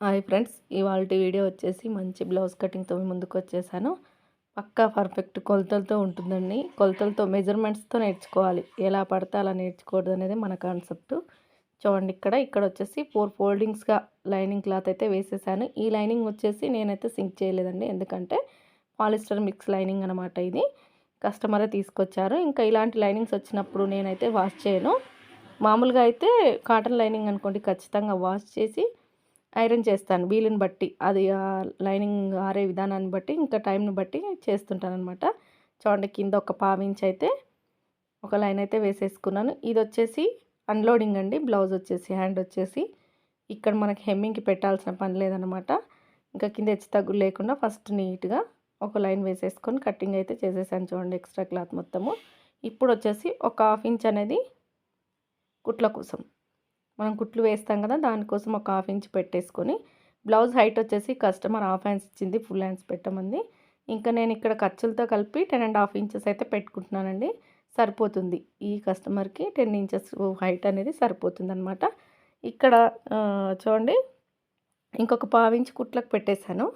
Hi friends, ఇవాల్టి video వచ్చేసి మంచి బ్లౌజ్ కటింగ్తో ముందుకు వచ్చేసాను. పక్కా పర్ఫెక్ట్ కొలతలతో ఉంటుందండి. కొలతలతో మెజర్మెంట్స్తో నేర్చుకోవాలి. ఎలా పడితే అలా నేర్చుకోవద్దు అనేది మన కాన్సెప్ట్. చూడండి, ఇక్కడ వచ్చేసి 4 ఫోల్డింగ్స్గా లైనింగ్ క్లాత్ అయితే వేసేసాను. ఈ లైనింగ్ వచ్చేసి నేనైతే సింక్ చేయలేదండి, ఎందుకంటే పాలిస్టర్ మిక్స్ లైనింగ్ అనమాట. ఇది కస్టమరే తీసుకొచ్చారు. ఇంకా ఇలాంటి లైనింగ్స్ వచ్చినప్పుడు నేనైతే వాష్ చేయను. మామూలుగా అయితే కాటన్ లైనింగ్ అనుకోండి, ఖచ్చితంగా వాష్ చేసి ఐరన్ చేస్తాను వీలుని బట్టి. అది లైనింగ్ ఆరే విధానాన్ని బట్టి, ఇంకా టైంని బట్టి చేస్తుంటాననమాట. చూడండి, కింద ఒక పావించి అయితే ఒక లైన్ అయితే వేసేసుకున్నాను. ఇది వచ్చేసి అన్లోడింగ్ అండి. బ్లౌజ్ వచ్చేసి హ్యాండ్ వచ్చేసి ఇక్కడ మనకి హెమ్మింగ్కి పెట్టాల్సిన పని లేదనమాట. ఇంకా కింద హెచ్చు తగ్గులు లేకుండా ఫస్ట్ నీట్గా ఒక లైన్ వేసేసుకొని కటింగ్ అయితే చేసేసాను. చూడండి, ఎక్స్ట్రా క్లాత్ మొత్తము. ఇప్పుడు వచ్చేసి ఒక 1/2 ఇంచ్ అనేది కుట్ల కోసం మనం కుట్లు వేస్తాం కదా, దానికోసం ఒక 1/2 ఇంచ్ పెట్టేసుకొని, బ్లౌజ్ హైట్ వచ్చేసి కస్టమర్ 1/2 హ్యాండ్స్ ఇచ్చింది, ఫుల్ హ్యాండ్స్ పెట్టమంది. ఇంకా నేను ఇక్కడ ఖర్చులతో కలిపి 10.5 ఇంచెస్ అయితే పెట్టుకుంటున్నానండి. సరిపోతుంది ఈ కస్టమర్కి 10 ఇంచెస్ హైట్ అనేది సరిపోతుందనమాట. ఇక్కడ చూడండి, ఇంకొక 1/2 ఇంచ్ కుట్లకు పెట్టేశాను.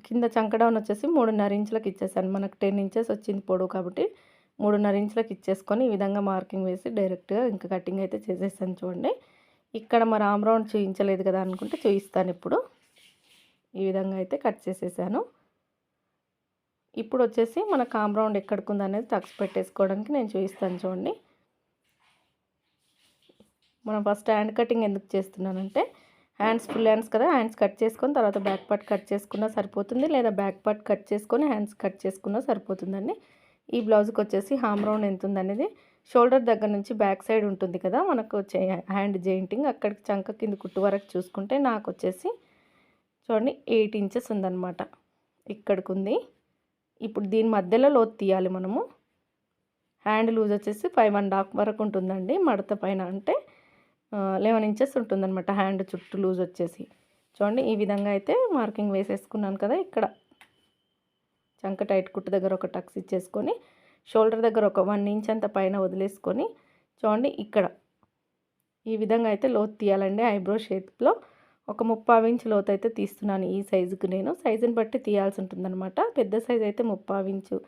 కింద చంక డౌన్ వచ్చేసి 3.5 ఇంచులకు ఇచ్చేసాను. మనకు 10 ఇంచెస్ వచ్చింది పొడవు కాబట్టి 3.5 ఇంచులకు ఇచ్చేసుకొని ఈ విధంగా మార్కింగ్ వేసి డైరెక్ట్గా ఇంకా కటింగ్ అయితే చేసేసాను. చూడండి, ఇక్కడ మరి ఆమ్ రౌండ్ చూపించలేదు కదా అనుకుంటే చూపిస్తాను. ఇప్పుడు ఈ విధంగా అయితే కట్ చేసేసాను. ఇప్పుడు వచ్చేసి మనకు ఆమ్ రౌండ్ ఎక్కడికి ఉందనేది టక్స్ పెట్టేసుకోవడానికి నేను చూపిస్తాను. చూడండి, మనం ఫస్ట్ హ్యాండ్ కటింగ్ ఎందుకు చేస్తున్నానంటే, హ్యాండ్స్ ఫుల్ హ్యాండ్స్ కదా, హ్యాండ్స్ కట్ చేసుకొని తర్వాత బ్యాక్ పార్ట్ కట్ చేసుకున్నా సరిపోతుంది, లేదా బ్యాక్ పార్ట్ కట్ చేసుకొని హ్యాండ్స్ కట్ చేసుకున్నా సరిపోతుందండి. ఈ బ్లౌజ్కి వచ్చేసి హామ్ రౌండ్ ఎంత ఉందనేది షోల్డర్ దగ్గర నుంచి బ్యాక్ సైడ్ ఉంటుంది కదా మనకు హ్యాండ్ జాయింటింగ్, అక్కడికి చంక కింద కుట్టు వరకు చూసుకుంటే నాకు వచ్చేసి చూడండి 8 ఇంచెస్ ఉందన్నమాట. ఇక్కడికి ఉంది. ఇప్పుడు దీని మధ్యలో లోతు తీయాలి మనము. హ్యాండ్ లూజ్ వచ్చేసి 5.5 వరకు ఉంటుందండి. మడత పైన అంటే 11 ఇంచెస్ ఉంటుందన్నమాట హ్యాండ్ చుట్టూ లూజ్ వచ్చేసి. చూడండి, ఈ విధంగా అయితే మార్కింగ్ వేసేసుకున్నాను కదా. ఇక్కడ చంక టైట్ కుట్టు దగ్గర ఒక టక్స్ ఇచ్చేసుకొని, షోల్డర్ దగ్గర ఒక 1 ఇంచ్ అంత పైన వదిలేసుకొని, చూడండి ఇక్కడ ఈ విధంగా అయితే లోతు తీయాలండి. ఐబ్రో షేప్లో ఒక 3/4 ఇంచ్ లోతు అయితే తీస్తున్నాను. ఈ సైజుకి నేను సైజుని బట్టి తీయాల్సి ఉంటుందన్నమాట. పెద్ద సైజు అయితే 3/4 ఇంచు,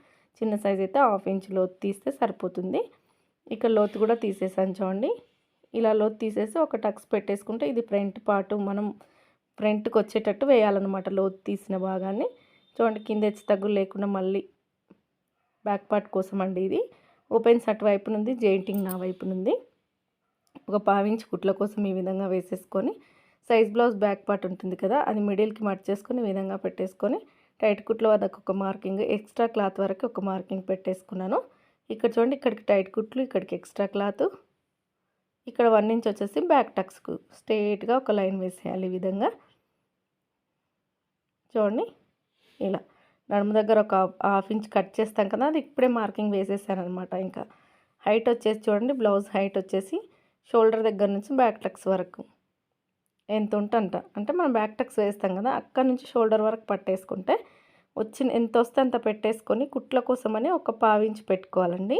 చిన్న సైజు అయితే 1/2 ఇంచ్ లోతు తీస్తే సరిపోతుంది. ఇక్కడ లోతు కూడా తీసేసాను. చూడండి, ఇలా లోతు తీసేసి ఒక టక్స్ పెట్టేసుకుంటే ఇది ఫ్రంట్ పార్ట్ మనం ఫ్రంట్కి వచ్చేటట్టు వేయాలన్నమాట లోతు తీసిన భాగాన్ని. చూడండి, కింద హెచ్చు తగ్గులు లేకుండా మళ్ళీ బ్యాక్ పార్ట్ కోసం అండి ఇది. ఓపెన్స్ అటువైపు నుండి, జాయింటింగ్ నా వైపు నుండి ఒక 1/2 ఇంచ్ కుట్ల కోసం ఈ విధంగా వేసేసుకొని, సైజ్ బ్లౌజ్ బ్యాక్ పార్ట్ ఉంటుంది కదా, అది మిడిల్కి మర్చేసుకొని ఈ విధంగా పెట్టేసుకొని, టైట్ కుట్ల వద్దకు ఒక మార్కింగ్, ఎక్స్ట్రా క్లాత్ వరకు ఒక మార్కింగ్ పెట్టేసుకున్నాను. ఇక్కడ చూడండి, ఇక్కడికి టైట్ కుట్లు, ఇక్కడికి ఎక్స్ట్రా క్లాత్, ఇక్కడ 1 ఇంచ్ వచ్చేసి బ్యాక్ టక్స్కు స్ట్రైట్గా ఒక లైన్ వేసేయాలి. ఈ విధంగా చూడండి, ఇలా నడుము దగ్గర ఒక 1/2 ఇంచ్ కట్ చేస్తాం కదా, అది ఇప్పుడే మార్కింగ్ వేసేసాను అనమాట. ఇంకా హైట్ వచ్చేసి చూడండి, బ్లౌజ్ హైట్ వచ్చేసి షోల్డర్ దగ్గర నుంచి బ్యాక్ టక్స్ వరకు ఎంత ఉంటుంట అంటే మనం బ్యాక్ టక్స్ వేస్తాం కదా, అక్కడ నుంచి షోల్డర్ వరకు పట్టేసుకుంటే వచ్చిన ఎంత వస్తే అంత పెట్టేసుకొని కుట్ల కోసమని ఒక 1/2 ఇంచ్ పెట్టుకోవాలండి.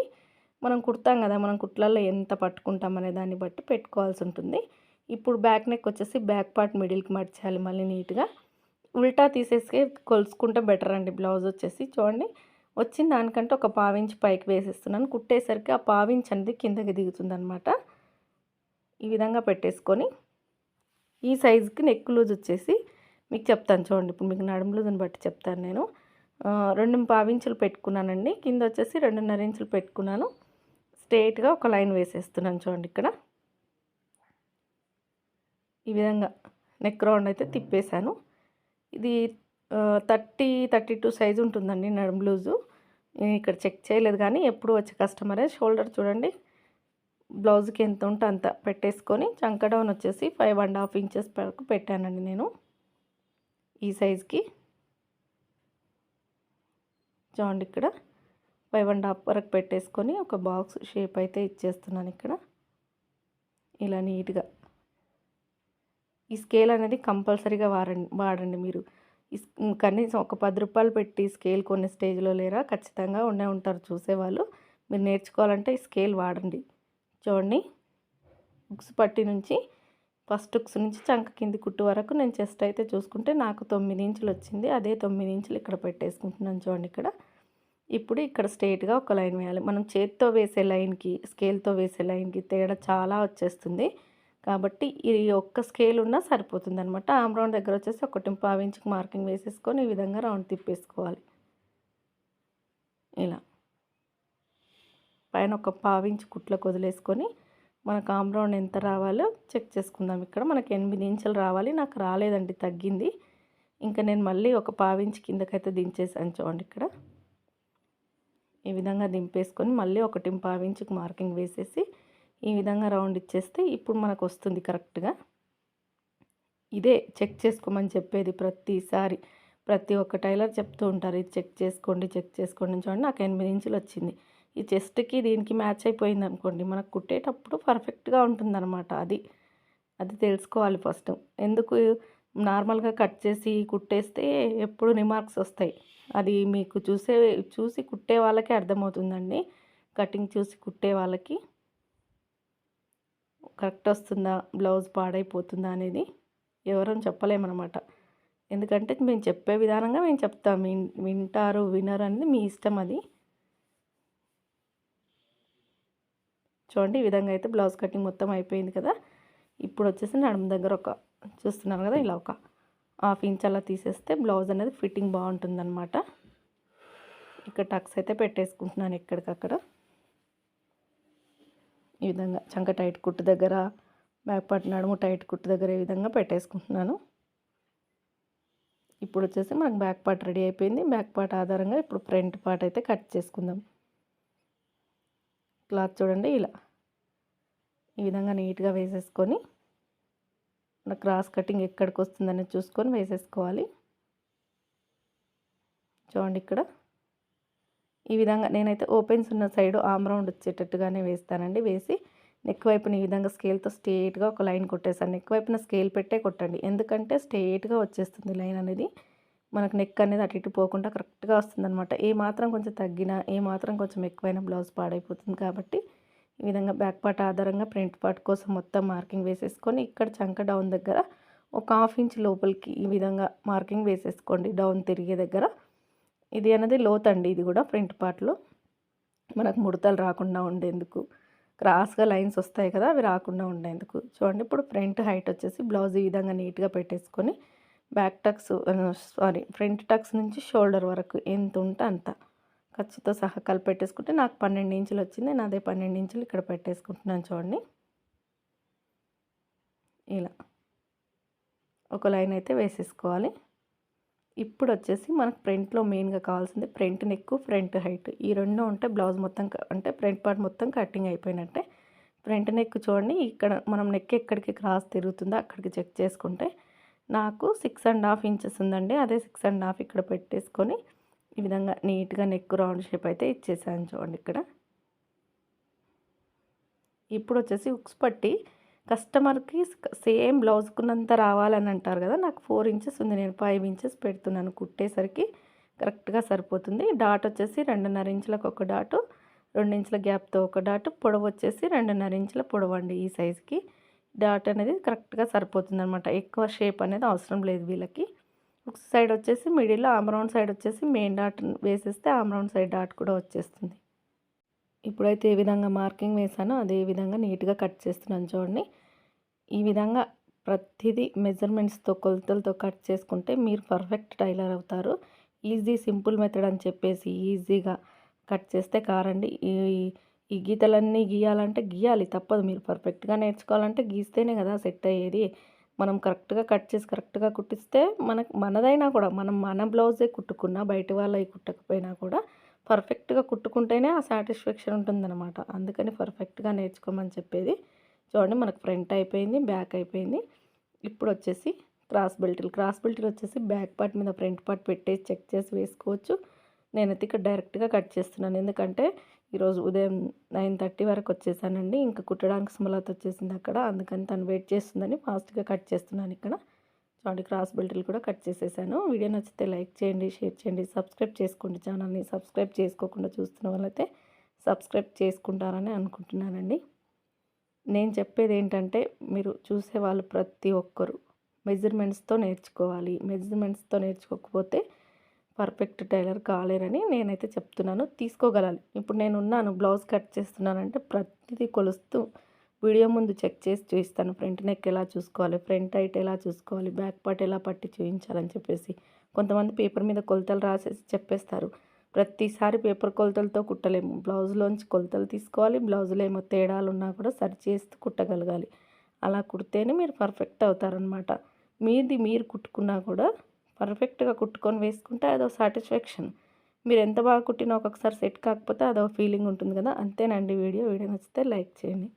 మనం కుడతాం కదా, మనం కుట్లలో ఎంత పట్టుకుంటాం అనే దాన్ని బట్టి పెట్టుకోవాల్సి ఉంటుంది. ఇప్పుడు బ్యాక్ నెక్ వచ్చేసి బ్యాక్ పార్ట్ మిడిల్కి మర్చాలి. మళ్ళీ నీట్గా ఉల్టా తీసేసి కొలుసుకుంటే బెటర్ అండి. బ్లౌజ్ వచ్చేసి చూడండి, వచ్చిన దానికంటే ఒక 1/2 ఇంచ్ పైకి వేసేస్తున్నాను. కుట్టేసరికి ఆ 1/2 ఇంచ్ అనేది కిందకి దిగుతుందనమాట. ఈ విధంగా పెట్టేసుకొని ఈ సైజుకి నెక్ లూజ్ వచ్చేసి మీకు చెప్తాను. చూడండి, ఇప్పుడు మీకు నడుము లూజ్ని బట్టి చెప్తాను నేను. 2.5 ఇంచులు పెట్టుకున్నానండి. కింద వచ్చేసి 2.5 ఇంచులు పెట్టుకున్నాను. స్ట్రైట్గా ఒక లైన్ వేసేస్తున్నాను. చూడండి, ఇక్కడ ఈ విధంగా నెక్ రౌండ్ అయితే తిప్పేశాను. ఇది 30-32 సైజు ఉంటుందండి నడుము లూజు. నేను ఇక్కడ చెక్ చేయలేదు, కానీ ఎప్పుడు వచ్చే కస్టమరే. షోల్డర్ చూడండి, బ్లౌజ్కి ఎంత ఉంటే అంత పెట్టేసుకొని, చంక డౌన్ వచ్చేసి 5.5 ఇంచెస్ వరకు పెట్టానండి నేను ఈ సైజుకి. చూడండి, ఇక్కడ 5.5 వరకు పెట్టేసుకొని ఒక బాక్స్ షేప్ అయితే ఇచ్చేస్తున్నాను. ఇక్కడ ఇలా నీట్గా ఈ స్కేల్ అనేది కంపల్సరీగా వాడండి మీరు. కనీసం ఒక 10 రూపాయలు పెట్టి స్కేల్ కొనే స్టేజ్లో లేరా, ఖచ్చితంగా ఉండే ఉంటారు చూసేవాళ్ళు. మీరు నేర్చుకోవాలంటే ఈ స్కేల్ వాడండి. చూడండి, బుక్స్ పట్టి నుంచి ఫస్ట్ హుక్స్ నుంచి చంక కింది కుట్టు వరకు నేను చెస్ట్ అయితే చూసుకుంటే నాకు 9 ఇంచులు వచ్చింది. అదే 9 ఇంచులు ఇక్కడ పెట్టేసుకుంటున్నాను చూడండి ఇక్కడ. ఇప్పుడు ఇక్కడ స్ట్రెయిట్‌గా ఒక లైన్ వేయాలి. మనం చేత్తో వేసే లైన్‌కి, స్కేల్‌తో వేసే లైన్‌కి తేడా చాలా వచ్చేస్తుంది. కాబట్టి ఈ ఒక్క స్కేల్ ఉన్నా సరిపోతుందనమాట. ఆర్మ్ రౌండ్ దగ్గర వచ్చేసి 1.5 ఇంచుకి మార్కింగ్ వేసేసుకొని ఈ విధంగా రౌండ్ తిప్పేసుకోవాలి. ఇలా పైన ఒక 1/2 ఇంచు కుట్లకు వదిలేసుకొని మనకు ఆర్మ్ రౌండ్ ఎంత రావాలో చెక్ చేసుకుందాం. ఇక్కడ మనకు 8 ఇంచులు రావాలి. నాకు రాలేదండి, తగ్గింది. ఇంకా నేను మళ్ళీ ఒక 1/2 ఇంచు కిందకైతే దించేసాను చూడండి ఇక్కడ. ఈ విధంగా దింపేసుకొని మళ్ళీ 1.5 ఇంచుకి మార్కింగ్ వేసేసి ఈ విధంగా రౌండ్ ఇచ్చేస్తే ఇప్పుడు మనకు వస్తుంది కరెక్ట్‌గా. ఇదే చెక్ చేసుకోమని చెప్పేది ప్రతిసారి. ప్రతి ఒక్క టైలర్ చెప్తూ ఉంటారు, ఇది చెక్ చేసుకోండి, చెక్ చేసుకోండి అని. చూడండి నాకు 8 ఇంచులు వచ్చింది. ఈ చెస్ట్‌కి దీనికి మ్యాచ్ అయిపోయింది అనుకోండి, మనకు కుట్టేటప్పుడు పర్ఫెక్ట్‌గా ఉంటుందన్నమాట. అది తెలుసుకోవాలి ఫస్ట్. ఎందుకు నార్మల్‌గా కట్ చేసి కుట్టేస్తే ఎప్పుడు రిమార్క్స్ వస్తాయి. అది మీకు చూసి కుట్టే వాళ్ళకే అర్థమవుతుందండి. కటింగ్ చూసి కుట్టే వాళ్ళకి కరెక్ట్ వస్తుందా, బ్లౌజ్ పాడైపోతుందా అనేది ఎవరం చెప్పలేమన్నమాట. ఎందుకంటే మేము చెప్పే విధానంగా మేము చెప్తాం. వింటారు వినరు అనేది మీ ఇష్టం అది. చూడండి ఈ విధంగా అయితే బ్లౌజ్ కటింగ్ మొత్తం అయిపోయింది కదా. ఇప్పుడు వచ్చేసి నడుము దగ్గర చూస్తున్నారు కదా, ఇలా ఒక 1/2 ఇంచ్ అలా తీసేస్తే బ్లౌజ్ అనేది ఫిట్టింగ్ బాగుంటుందన్నమాట. ఇక్కడ టక్స్ అయితే పెట్టేసుకుంటున్నాను ఎక్కడికక్కడ. ఈ విధంగా చంక టైట్ కుట్టు దగ్గర, బ్యాక్ పార్ట్ నడుము టైట్ కుట్టు దగ్గర ఈ విధంగా పెట్టేసుకుంటున్నాను. ఇప్పుడు వచ్చేసి మనకు బ్యాక్ పార్ట్ రెడీ అయిపోయింది. బ్యాక్ పార్ట్ ఆధారంగా ఇప్పుడు ఫ్రంట్ పార్ట్ అయితే కట్ చేసుకుందాం. క్లాత్ చూడండి ఇలా ఈ విధంగా నీట్గా వేసేసుకొని మన క్రాస్ కటింగ్ ఎక్కడికి వస్తుందనేది చూసుకొని వేసేసుకోవాలి. చూడండి ఇక్కడ ఈ విధంగా నేనైతే ఓపెన్స్ ఉన్న సైడ్ ఆర్మ్ రౌండ్ వచ్చేటట్టుగానే వేస్తానండి. వేసి నెక్ వైపున ఈ విధంగా స్కేల్తో స్ట్రెయిట్గా ఒక లైన్ కొట్టేసాను. నెక్ వైపున స్కేల్ పెట్టే కొట్టండి, ఎందుకంటే స్ట్రెయిట్గా వచ్చేస్తుంది లైన్ అనేది. మనకు నెక్ అనేది అటు ఇటు పోకుండా కరెక్ట్గా వస్తుందన్నమాట. ఏ మాత్రం కొంచెం తగ్గినా, ఏ మాత్రం కొంచెం ఎక్కువైనా బ్లౌజ్ పాడైపోతుంది. కాబట్టి ఈ విధంగా బ్యాక్ పార్ట్ ఆధారంగా ఫ్రంట్ పార్ట్ కోసం మొత్తం మార్కింగ్ వేసేసుకొని ఇక్కడ చంక డౌన్ దగ్గర ఒక 1/2 ఇంచ్ లోపలికి ఈ విధంగా మార్కింగ్ వేసేసుకోండి. డౌన్ తిరిగే దగ్గర ఇది అనేది లోతండి. ఇది కూడా ఫ్రంట్ పార్ట్లో మనకు ముడతలు రాకుండా ఉండేందుకు, క్రాస్గా లైన్స్ వస్తాయి కదా, అవి రాకుండా ఉండేందుకు. చూడండి ఇప్పుడు ఫ్రంట్ హైట్ వచ్చేసి బ్లౌజ్ ఈ విధంగా నీట్గా పెట్టేసుకొని బ్యాక్ టక్స్ ఫ్రంట్ టక్స్ నుంచి షోల్డర్ వరకు ఎంత ఉంటే అంత ఖర్చుతో సహా కలిపి పెట్టేసుకుంటే నాకు 12 ఇంచులు వచ్చింది. నేను అదే 12 ఇంచులు ఇక్కడ పెట్టేసుకుంటున్నాను. చూడండి ఇలా ఒక లైన్ అయితే వేసేసుకోవాలి. ఇప్పుడు వచ్చేసి మనకు ఫ్రంట్లో మెయిన్గా కావాల్సింది ఫ్రంట్ నెక్, ఫ్రంట్ హైట్. ఈ రెండు ఉంటే బ్లౌజ్ మొత్తం అంటే ఫ్రంట్ పార్ట్ మొత్తం కటింగ్ అయిపోయినట్టే. ఫ్రంట్ నెక్ చూడండి ఇక్కడ మనం నెక్ ఎక్కడికి క్రాస్ తిరుగుతుందో అక్కడికి చెక్ చేసుకుంటే నాకు 6.5 ఇంచెస్ ఉందండి. అదే 6.5 ఇక్కడ పెట్టేసుకొని ఈ విధంగా నీట్గా నెక్ రౌండ్ షేప్ అయితే ఇచ్చేసాను చూడండి ఇక్కడ. ఇప్పుడు వచ్చేసి హుక్స్ పట్టి కస్టమర్కి సేమ్ బ్లౌజ్కున్నంత రావాలని అంటారు కదా, నాకు 4 ఇంచెస్ ఉంది. నేను 5 ఇంచెస్ పెడుతున్నాను. కుట్టేసరికి కరెక్ట్గా సరిపోతుంది. డాట్ వచ్చేసి 2.5 ఇంచులకు ఒక డాటు, 2 ఇంచుల గ్యాప్తో ఒక డాటు, పొడవు వచ్చేసి 2.5 ఇంచుల పొడవు అండి. ఈ సైజుకి డాట్ అనేది కరెక్ట్గా సరిపోతుంది అనమాట. ఎక్కువ షేప్ అనేది అవసరం లేదు వీళ్ళకి. ఒక సైడ్ వచ్చేసి మిడిల్లో ఆర్మ్ రౌండ్ సైడ్ వచ్చేసి మెయిన్ డాట్ వేసేస్తే ఆర్మ్ రౌండ్ సైడ్ డాట్ కూడా వచ్చేస్తుంది. ఇప్పుడైతే ఏ విధంగా మార్కింగ్ వేసానో అదే విధంగా నీట్గా కట్ చేస్తున్నాను చూడండి. ఈ విధంగా ప్రతిదీ మెజర్మెంట్స్తో కొలతలతో కట్ చేసుకుంటే మీరు పర్ఫెక్ట్ టైలర్ అవుతారు. ఈజీ సింపుల్ మెథడ్ అని చెప్పేసి ఈజీగా కట్ చేస్తే కారండి. ఈ గీతలన్నీ గీయాలంటే గీయాలి, తప్పదు. మీరు పర్ఫెక్ట్గా నేర్చుకోవాలంటే గీస్తేనే కదా సెట్ అయ్యేది. మనం కరెక్ట్గా కట్ చేసి కరెక్ట్గా కుట్టిస్తే మనదైనా కూడా మన బ్లౌజే కుట్టుకున్నా, బయట వాళ్ళవి కుట్టకపోయినా కూడా పర్ఫెక్ట్గా కుట్టుకుంటేనే ఆ సాటిస్ఫాక్షన్ ఉంటుందన్నమాట. అందుకని పర్ఫెక్ట్గా నేర్చుకోమని చెప్పేది. చూడండి మనకు ఫ్రంట్ అయిపోయింది, బ్యాక్ అయిపోయింది. ఇప్పుడు వచ్చేసి క్రాస్ బెల్ట్లు వచ్చేసి బ్యాక్ పార్ట్ మీద ఫ్రంట్ పార్ట్ పెట్టేసి చెక్ చేసి వేసుకోవచ్చు. నేనైతే ఇక్కడ డైరెక్ట్గా కట్ చేస్తున్నాను, ఎందుకంటే ఈరోజు ఉదయం 9:30 వరకు వచ్చేసానండి. ఇంకా కుట్టడానికి సుమలత వచ్చేసింది అక్కడ, అందుకని తను వెయిట్ చేస్తుందని ఫాస్ట్గా కట్ చేస్తున్నాను ఇక్కడ. చూడండి క్రాస్ బెల్ట్లు కూడా కట్ చేసేసాను. వీడియో నచ్చితే లైక్ చేయండి, షేర్ చేయండి, సబ్స్క్రైబ్ చేసుకోండి. ఛానల్ని సబ్స్క్రైబ్ చేసుకోకుండా చూస్తున్న వాళ్ళైతే సబ్స్క్రైబ్ చేసుకుంటారని అనుకుంటున్నానండి. నేను చెప్పేదేంటంటే మీరు చూసేవాళ్ళు ప్రతి ఒక్కరు మెజర్‌మెంట్స్‌తో నేర్చుకోవాలి. మెజర్‌మెంట్స్‌తో నేర్చుకోకపోతే పర్ఫెక్ట్ టైలర్ కాలేరని నేనైతే చెప్తున్నాను. తీసుకోగలాలి. ఇప్పుడు నేనున్నాను బ్లౌజ్ కట్ చేస్తున్నానంటే ప్రతిదీ కొలుస్తూ వీడియో ముందు చెక్ చేసి చూయిస్తాను. ఫ్రంట్ నెక్ ఎలా చూసుకోవాలి, ఫ్రంట్ హైట్ ఎలా చూసుకోవాలి, బ్యాక్ పార్ట్ ఎలా పట్టి చూయించాలని చెప్పేసి. కొంతమంది పేపర్ మీద కొలతలు రాసేసి చెప్పేస్తారు. ప్రతిసారి పేపర్ కొలతలతో కుట్టలేము. బ్లౌజ్‌లోంచి కొలతలు తీసుకోవాలి. బ్లౌజ్‌లో ఏమో తేడాలున్నా కూడా సరి చేస్తూ కుట్టగలగాలి. అలా కుడితేనే మీరు పర్ఫెక్ట్ అవుతారనమాట. మీది మీరు కుట్టుకున్నా కూడా పర్ఫెక్ట్‌గా కుట్టుకొని వేసుకుంటే అదో సాటిస్ఫాక్షన్. మీరు ఎంత బాగా కుట్టినా ఒక్కొక్కసారి సెట్ కాకపోతే అదో ఫీలింగ్ ఉంటుంది కదా! అంతేనండి వీడియో. వీడియో నచ్చితే లైక్ చేయండి.